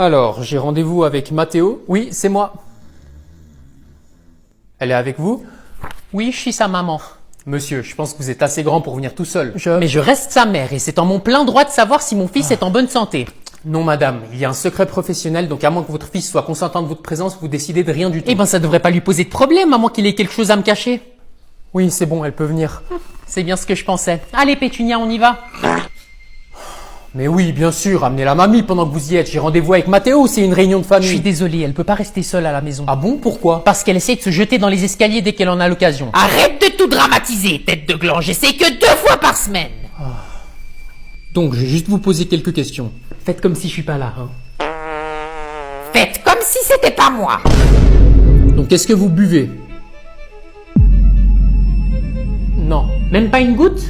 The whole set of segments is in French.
Alors, j'ai rendez-vous avec Mathéo. Oui, c'est moi. Elle est avec vous? Oui, je suis sa maman. Monsieur, je pense que vous êtes assez grand pour venir tout seul. Mais je reste sa mère et c'est en mon plein droit de savoir si mon fils est en bonne santé. Non, madame, il y a un secret professionnel, donc à moins que votre fils soit consentant de votre présence, vous décidez de rien du tout. Eh ben, ça devrait pas lui poser de problème, à moins qu'il ait quelque chose à me cacher. Oui, c'est bon, elle peut venir. C'est bien ce que je pensais. Allez, Pétunia, on y va. Mais oui, bien sûr, amenez la mamie pendant que vous y êtes. J'ai rendez-vous avec Mathéo, c'est une réunion de famille. Je suis désolé, elle peut pas rester seule à la maison. Ah bon, pourquoi? Parce qu'elle essaie de se jeter dans les escaliers dès qu'elle en a l'occasion. Arrête de tout dramatiser, tête de gland, j'essaie que 2 fois par semaine. Donc, je vais juste vous poser quelques questions. Faites comme si je suis pas là, hein. Faites comme si c'était pas moi. Donc, est-ce que vous buvez? Non. Même pas une goutte?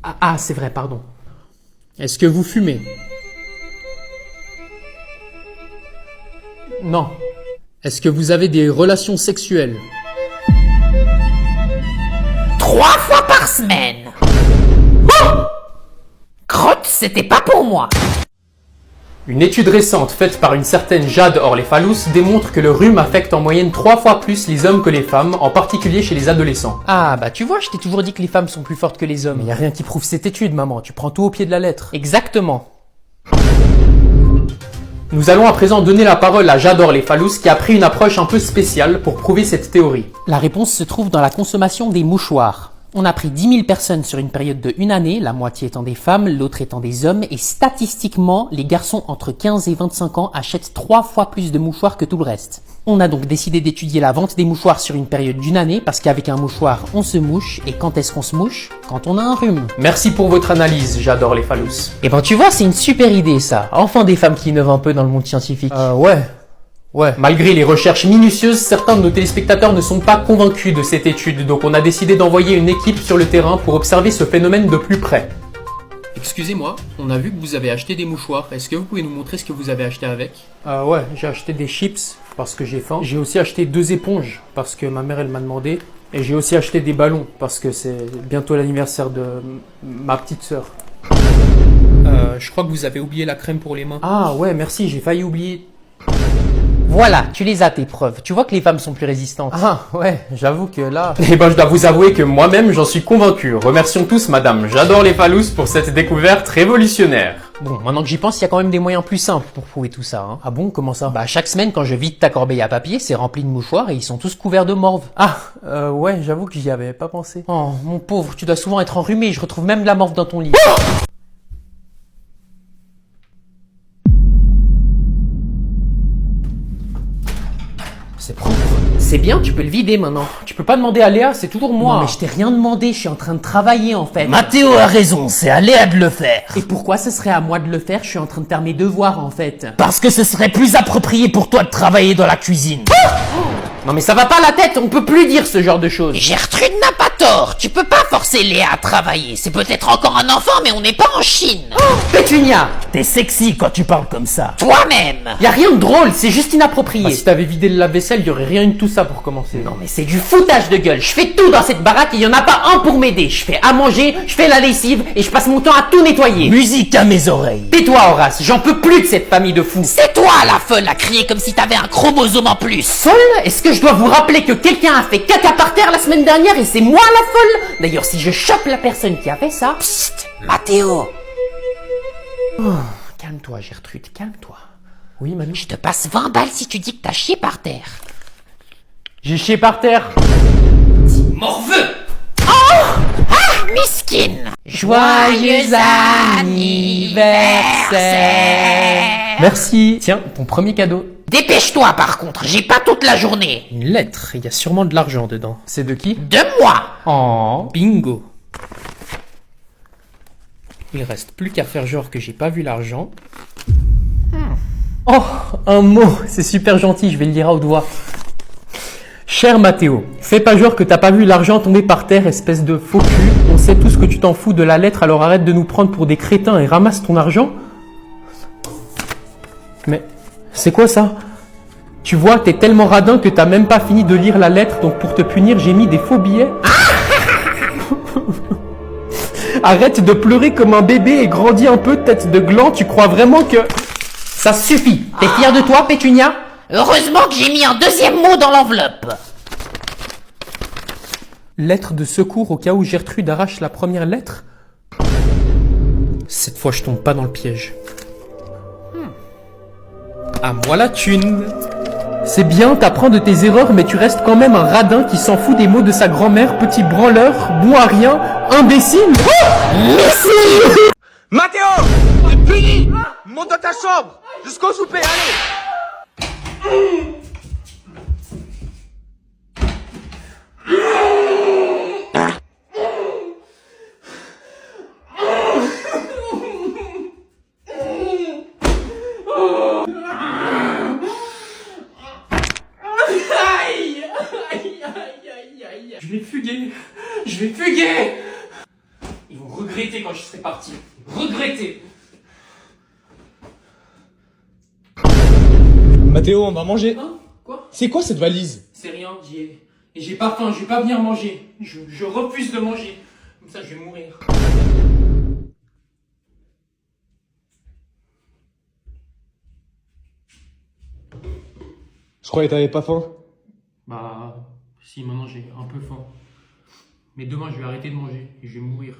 Ah, c'est vrai, pardon. Est-ce que vous fumez? Non. Est-ce que vous avez des relations sexuelles? 3 fois par semaine. Crotte, c'était pas pour moi. Une étude récente faite par une certaine Jade Orléfalous démontre que le rhume affecte en moyenne 3 fois plus les hommes que les femmes, en particulier chez les adolescents. Ah, bah tu vois, je t'ai toujours dit que les femmes sont plus fortes que les hommes. Mais y a rien qui prouve cette étude, maman. Tu prends tout au pied de la lettre. Exactement. Nous allons à présent donner la parole à Jade Orléfalous qui a pris une approche un peu spéciale pour prouver cette théorie. La réponse se trouve dans la consommation des mouchoirs. On a pris 10 000 personnes sur une période de 1 année, la moitié étant des femmes, l'autre étant des hommes, et statistiquement, les garçons entre 15 et 25 ans achètent 3 fois plus de mouchoirs que tout le reste. On a donc décidé d'étudier la vente des mouchoirs sur une période d'1 année, parce qu'avec un mouchoir, on se mouche, et quand est-ce qu'on se mouche? Quand on a un rhume. Merci pour votre analyse, Jade Orléfalous. Et ben tu vois, c'est une super idée ça. Enfin des femmes qui innovent un peu dans le monde scientifique. Ouais. Malgré les recherches minutieuses, certains de nos téléspectateurs ne sont pas convaincus de cette étude, donc on a décidé d'envoyer une équipe sur le terrain pour observer ce phénomène de plus près. Excusez-moi, on a vu que vous avez acheté des mouchoirs. Est-ce que vous pouvez nous montrer ce que vous avez acheté avec? Ouais, j'ai acheté des chips parce que j'ai faim. J'ai aussi acheté 2 éponges parce que ma mère elle m'a demandé. Et j'ai aussi acheté des ballons parce que c'est bientôt l'anniversaire de ma petite sœur. Je crois que vous avez oublié la crème pour les mains. Ah ouais, merci, j'ai failli oublier. Voilà, tu les as tes preuves. Tu vois que les femmes sont plus résistantes. Ah ouais, j'avoue que là... Eh ben je dois vous avouer que moi-même j'en suis convaincu. Remercions tous madame Jade Orléfalous pour cette découverte révolutionnaire. Bon, maintenant que j'y pense, il y a quand même des moyens plus simples pour prouver tout ça. Hein. Ah bon, comment ça? Bah chaque semaine quand je vide ta corbeille à papier, c'est rempli de mouchoirs et ils sont tous couverts de morve. Ouais, j'avoue que j'y avais pas pensé. Oh, mon pauvre, tu dois souvent être enrhumé, je retrouve même de la morve dans ton lit. C'est propre. C'est bien, tu peux le vider maintenant. Tu peux pas demander à Léa, c'est toujours moi. Non mais je t'ai rien demandé, je suis en train de travailler en fait. Mathéo a raison, c'est à Léa de le faire. Et pourquoi ce serait à moi de le faire? Je suis en train de faire mes devoirs en fait. Parce que ce serait plus approprié pour toi de travailler dans la cuisine. Non mais ça va pas la tête, on peut plus dire ce genre de choses. Gertrude n'a pas tort, tu peux pas forcer Léa à travailler. C'est peut-être encore un enfant, mais on n'est pas en Chine. Pétunia, T'es sexy quand tu parles comme ça. Toi-même. y a rien de drôle, c'est juste inapproprié. Si t'avais vidé le lave-vaisselle, y aurait rien eu de tout ça pour commencer. Non mais c'est du foutage de gueule, je fais tout dans cette baraque et y en a pas un pour m'aider. Je fais à manger, je fais la lessive et je passe mon temps à tout nettoyer. Musique à mes oreilles. Tais-toi Horace, j'en peux plus de cette famille de fous. C'est toi la folle à crier comme si t'avais un chromosome en plus. Folle? Est-ce que je dois vous rappeler que quelqu'un a fait caca par terre la semaine dernière et c'est moi la folle? D'ailleurs si je chope la personne qui a fait ça... Psst, Mathéo. Calme-toi Gertrude, calme-toi. Oui, mamie. Je te passe 20 balles si tu dis que t'as chié par terre. J'ai chié par terre. Morveux. Oh, ah, miskin. Joyeux anniversaire. Merci. Tiens, ton premier cadeau. Dépêche-toi par contre, j'ai pas toute la journée. Une lettre, il y a sûrement de l'argent dedans. C'est de qui? De moi. Oh, bingo. Il reste plus qu'à faire genre que j'ai pas vu l'argent. Oh, un mot, c'est super gentil, je vais le lire à haute voix. Cher Mathéo, fais pas genre que t'as pas vu l'argent tomber par terre, espèce de faux cul. On sait tous que tu t'en fous de la lettre, alors arrête de nous prendre pour des crétins et ramasse ton argent. Mais c'est quoi ça? Tu vois, t'es tellement radin que t'as même pas fini de lire la lettre, donc pour te punir, j'ai mis des faux billets. Arrête de pleurer comme un bébé et grandis un peu, tête de gland, tu crois vraiment que... Ça suffit. T'es fière de toi, Pétunia? Heureusement que j'ai mis un deuxième mot dans l'enveloppe. Lettre de secours au cas où Gertrude arrache la première lettre? Cette fois, je tombe pas dans le piège. À moi la thune. C'est bien, t'apprends de tes erreurs, mais tu restes quand même un radin qui s'en fout des mots de sa grand-mère, petit branleur, bon à rien, imbécile. Mathéo! Fini! Monte dans ta chambre! Jusqu'au souper, allez! Je vais fuguer. Je vais fuguer. Ils vont regretter quand je serai parti. Regretter. Mathéo, on va manger. Hein? Quoi? C'est quoi cette valise? C'est rien, j'y ai. Et j'ai pas faim, je vais pas venir manger. Je refuse de manger. Comme ça, je vais mourir. Je croyais que t'avais pas faim. Bah, si, maintenant j'ai un peu faim. Mais demain, je vais arrêter de manger et je vais mourir.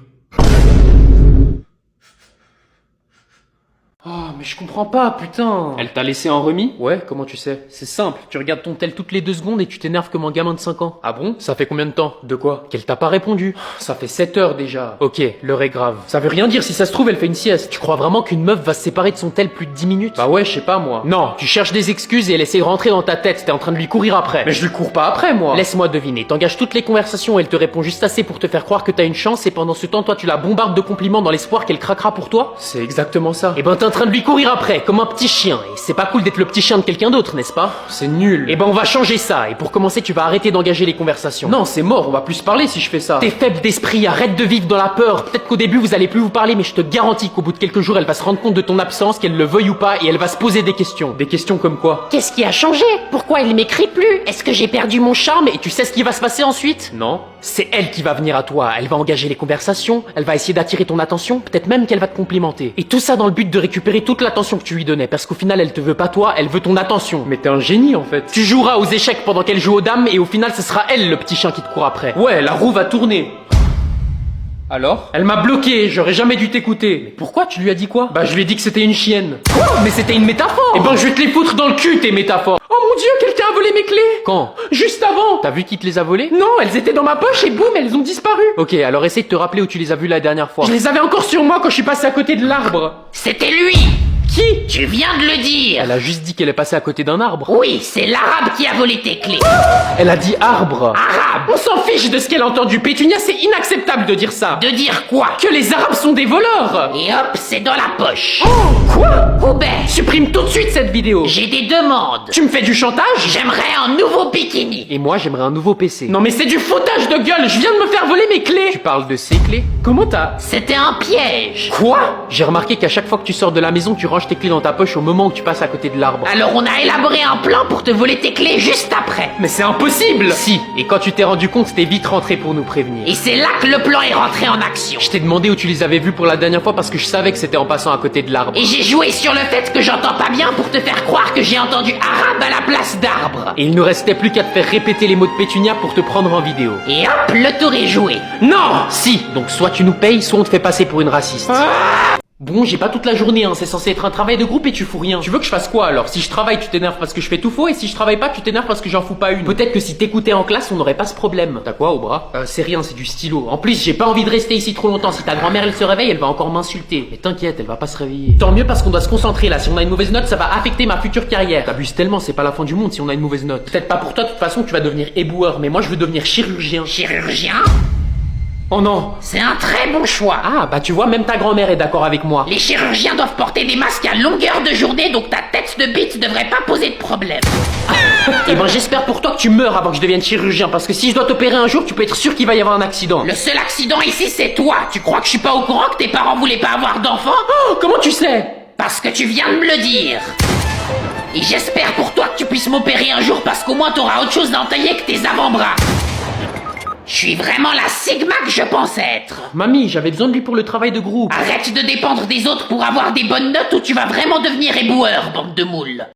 Ah, mais je comprends pas, putain. Elle t'a laissé en remis? Ouais, comment tu sais? C'est simple, tu regardes ton tel toutes les 2 secondes et tu t'énerves comme un gamin de 5 ans. Ah bon? Ça fait combien de temps? De quoi? Qu'elle t'a pas répondu. Ça fait 7 heures déjà. Ok, l'heure est grave. Ça veut rien dire, si ça se trouve, elle fait une sieste. Tu crois vraiment qu'une meuf va se séparer de son tel plus de 10 minutes? Bah ouais, je sais pas moi. Non, tu cherches des excuses et elle essaie de rentrer dans ta tête, t'es en train de lui courir après. Mais je lui cours pas après, moi. Laisse-moi deviner, t'engages toutes les conversations et elle te répond juste assez pour te faire croire que t'as une chance et pendant ce temps, toi tu la bombardes de compliments dans l'espoir qu'elle craquera pour toi? C'est exactement ça. Et ben t'es en train de lui courir après, comme un petit chien, et c'est pas cool d'être le petit chien de quelqu'un d'autre, n'est-ce pas? C'est nul. Et ben on va changer ça, et pour commencer tu vas arrêter d'engager les conversations. Non, c'est mort, on va plus se parler si je fais ça. T'es faible d'esprit, arrête de vivre dans la peur. Peut-être qu'au début vous allez plus vous parler, mais je te garantis qu'au bout de quelques jours elle va se rendre compte de ton absence, qu'elle le veuille ou pas, et elle va se poser des questions. Des questions comme quoi? Qu'est-ce qui a changé? Pourquoi il m'écrit plus? Est-ce que j'ai perdu mon charme? Et tu sais ce qui va se passer ensuite? Non. C'est elle qui va venir à toi, elle va engager les conversations, elle va essayer d'attirer ton attention, peut-être même qu'elle va te complimenter. Et tout ça dans le but de récupérer toute l'attention que tu lui donnais, parce qu'au final elle te veut pas toi, elle veut ton attention. Mais t'es un génie en fait. Tu joueras aux échecs pendant qu'elle joue aux dames, et au final ce sera elle le petit chien qui te court après. Ouais, la roue va tourner. Alors? Elle m'a bloqué, j'aurais jamais dû t'écouter. Mais pourquoi? Tu lui as dit quoi? Bah je lui ai dit que c'était une chienne. Quoi? Mais c'était une métaphore. Eh ben je vais te les foutre dans le cul tes métaphores. Oh mon dieu, quelqu'un a volé mes clés. Quand? Juste avant. T'as vu qui te les a volées? Non, elles étaient dans ma poche et boum, elles ont disparu. Ok, alors essaye de te rappeler où tu les as vues la dernière fois. Je les avais encore sur moi quand je suis passé à côté de l'arbre. C'était lui! Qui? Tu viens de le dire! Elle a juste dit qu'elle est passée à côté d'un arbre. Oui, c'est l'arabe qui a volé tes clés! Elle a dit arbre. Arabe! On s'en fiche de ce qu'elle a entendu, Pétunia, c'est inacceptable de dire ça. De dire quoi? Que les arabes sont des voleurs. Et hop, c'est dans la poche! Oh, quoi? Oh ben, Supprime tout de suite cette vidéo. j'ai des demandes! Tu me fais du chantage? J'aimerais un nouveau bikini! Et moi, j'aimerais un nouveau PC. Non mais c'est du foutage de gueule, je viens de me faire voler mes clés. Tu parles de ces clés? Comment t'as... C'était un piège! Quoi? J'ai remarqué qu'à chaque fois que tu sors de la maison, tu ranges tes clés dans ta poche au moment où tu passes à côté de l'arbre. Alors on a élaboré un plan pour te voler tes clés juste après! Mais c'est impossible. Si, et quand tu t'es rendu compte, t'es vite rentré pour nous prévenir. Et c'est là que le plan est rentré en action! Je t'ai demandé où tu les avais vus pour la dernière fois parce que je savais que c'était en passant à côté de l'arbre. Et j'ai joué sur le fait que j'entends pas bien pour te faire croire que j'ai entendu arabe à la place d'arbre! Et il ne restait plus qu'à te faire répéter les mots de Pétunia pour te prendre en vidéo. Et hop, le tour est joué! Non! Si, donc soit tu nous payes, soit on te fait passer pour une raciste. Bon, j'ai pas toute la journée, hein, c'est censé être un travail de groupe et tu fous rien. Tu veux que je fasse quoi alors? Si je travaille, tu t'énerves parce que je fais tout faux, et si je travaille pas, tu t'énerves parce que j'en fous pas une. Peut-être que si t'écoutais en classe, on n'aurait pas ce problème. T'as quoi au bras? C'est rien, c'est du stylo. En plus, j'ai pas envie de rester ici trop longtemps. Si ta grand-mère elle se réveille, elle va encore m'insulter. Mais t'inquiète, elle va pas se réveiller. Tant mieux parce qu'on doit se concentrer là. Si on a une mauvaise note, ça va affecter ma future carrière. T'abuses tellement, c'est pas la fin du monde si on a une mauvaise note. Peut-être pas pour toi, de toute façon, tu vas devenir éboueur, mais moi je veux devenir chirurgien. Chirurgien? Oh non! C'est un très bon choix! Ah, bah tu vois, même ta grand-mère est d'accord avec moi. Les chirurgiens doivent porter des masques à longueur de journée, donc ta tête de bite devrait pas poser de problème. Et ben j'espère pour toi que tu meurs avant que je devienne chirurgien, parce que si je dois t'opérer un jour, tu peux être sûr qu'il va y avoir un accident. Le seul accident ici, c'est toi! Tu crois que je suis pas au courant que tes parents voulaient pas avoir d'enfants? Oh, comment tu sais? Parce que tu viens de me le dire! Et j'espère pour toi que tu puisses m'opérer un jour, parce qu'au moins t'auras autre chose à entailler que tes avant-bras! Je suis vraiment la Sigma que je pense être. Mamie, j'avais besoin de lui pour le travail de groupe. Arrête de dépendre des autres pour avoir des bonnes notes ou tu vas vraiment devenir éboueur, bande de moules.